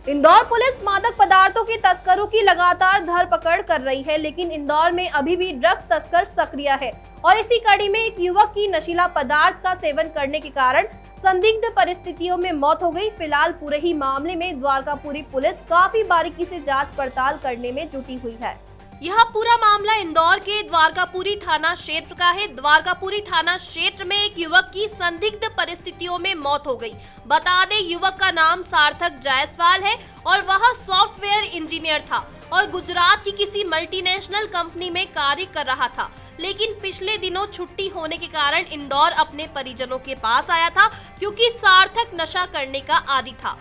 Indore police मादक पदार्थों के तस्करों की लगातार धरपकड़ कर रही है, लेकिन इंदौर में अभी भी ड्रग्स तस्कर सक्रिय है और इसी कड़ी में एक युवक की नशीला पदार्थ का सेवन करने के कारण संदिग्ध परिस्थितियों में मौत हो गई। फिलहाल पूरे ही मामले में द्वारकापुरी पुलिस काफी बारीकी से जांच पड़ताल करने में जुटी हुई है। यह पूरा मामला इंदौर के द्वारकापुरी थाना क्षेत्र का है। द्वारकापुरी थाना क्षेत्र में एक युवक की संदिग्ध परिस्थितियों में मौत हो गई। बता दें, युवक का नाम सार्थक जायसवाल है और वह सॉफ्टवेयर इंजीनियर था और गुजरात की किसी मल्टीनेशनल कंपनी में कार्य कर रहा था, लेकिन पिछले दिनों छुट्टी होने के कारण इंदौर अपने परिजनों के पास आया था, क्योंकि सार्थक नशा करने का आदी था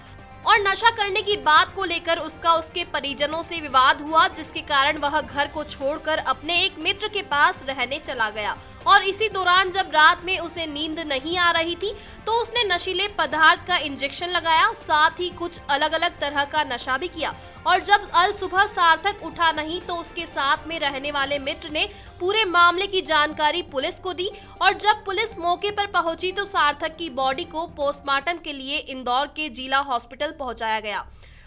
और नशा करने की बात को लेकर उसके परिजनों से विवाद हुआ, जिसके कारण वह घर को छोड़कर अपने एक मित्र के पास रहने चला गया। और इसी दौरान जब रात में उसे नींद नहीं आ रही थी तो उसने नशीले पदार्थ का इंजेक्शन लगाया, साथ ही कुछ अलग अलग तरह का नशा भी किया। और जब अल सुबह सार्थक उठा नहीं तो उसके साथ में रहने वाले मित्र ने पूरे मामले की जानकारी पुलिस को दी और जब पुलिस मौके पर पहुंची तो सार्थक की बॉडी को पोस्टमार्टम के लिए इंदौर के जिला हॉस्पिटल पहुंचाया गया।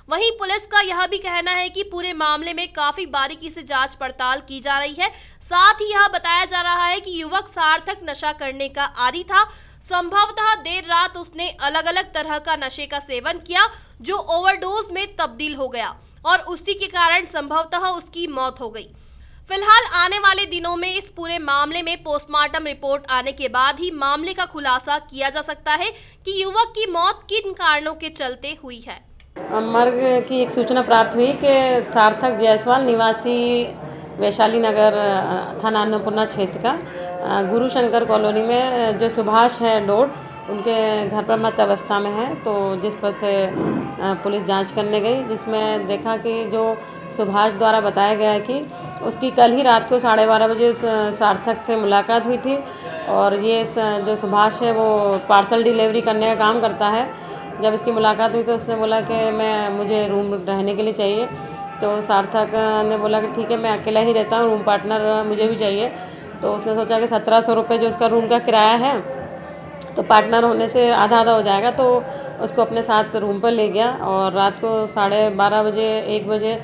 वहीं पुलिस का यह भी कहना है कि पूरे मामले में काफी बारीकी से जांच पड़ताल की जा रही है। साथ ही यह बताया जा रहा है कि युवक सार्थक नशा करने का आदी था। संभवतः देर रात उसने अलग अलग तरह का नशे का सेवन किया जो ओवरडोज में तब्दील हो गया और उसी के कारण संभवतः उसकी मौत हो गई। फिलहाल आने वाले दिनों में इस पूरे मामले में पोस्टमार्टम रिपोर्ट आने के बाद ही मामले का खुलासा किया जा सकता है कि युवक की मौत किन कारणों के चलते हुई है। मर्ग की एक सूचना प्राप्त हुई कि सार्थक जायसवाल निवासी वैशाली नगर थाना अन्नपूर्णा क्षेत्र का गुरु शंकर कॉलोनी में जो सुभाष है डोड, उनके घर पर मत अवस्था में है। तो जिस पर से पुलिस जांच करने गई, जिसमें देखा कि जो सुभाष द्वारा बताया गया है कि उसकी कल ही रात को 12:30 बजे सार्थक से मुलाकात हुई थी और ये जो सुभाष है वो पार्सल डिलीवरी करने का काम करता है। जब इसकी मुलाकात हुई तो उसने बोला कि मुझे रूम रहने के लिए चाहिए। तो सार्थक ने बोला कि ठीक है, मैं अकेला ही रहता हूँ, रूम पार्टनर मुझे भी चाहिए। तो उसने सोचा कि 1700 रुपये जो उसका रूम का किराया है तो पार्टनर होने से आधा आधा हो जाएगा, तो उसको अपने साथ रूम पर ले गया और रात को 12:30 बजे 1 बजे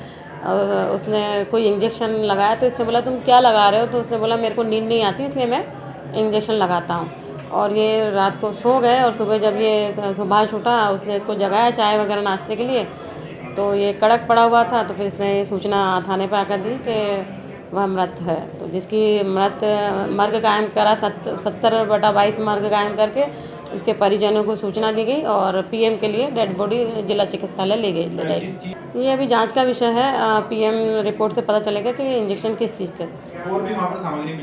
उसने कोई इंजेक्शन लगाया। तो इसने बोला तुम क्या लगा रहे हो? तो उसने बोला मेरे को नींद नहीं आती इसलिए मैं इंजेक्शन लगाता हूँ। और ये रात को सो गए और सुबह जब ये सुभाष उठा उसने इसको जगाया चाय वगैरह नाश्ते के लिए, तो ये कड़क पड़ा हुआ था। तो फिर इसने सूचना थाने पर आकर दी कि वह मृत है। तो जिसकी मर्ग कायम करा 70/22 मर्ग कायम करके उसके परिजनों को सूचना दी गई और पीएम के लिए डेड बॉडी जिला चिकित्सालय ले जाएगी। ये अभी जांच का विषय है। पीएम रिपोर्ट से पता चलेगा कि इंजेक्शन किस चीज़ का।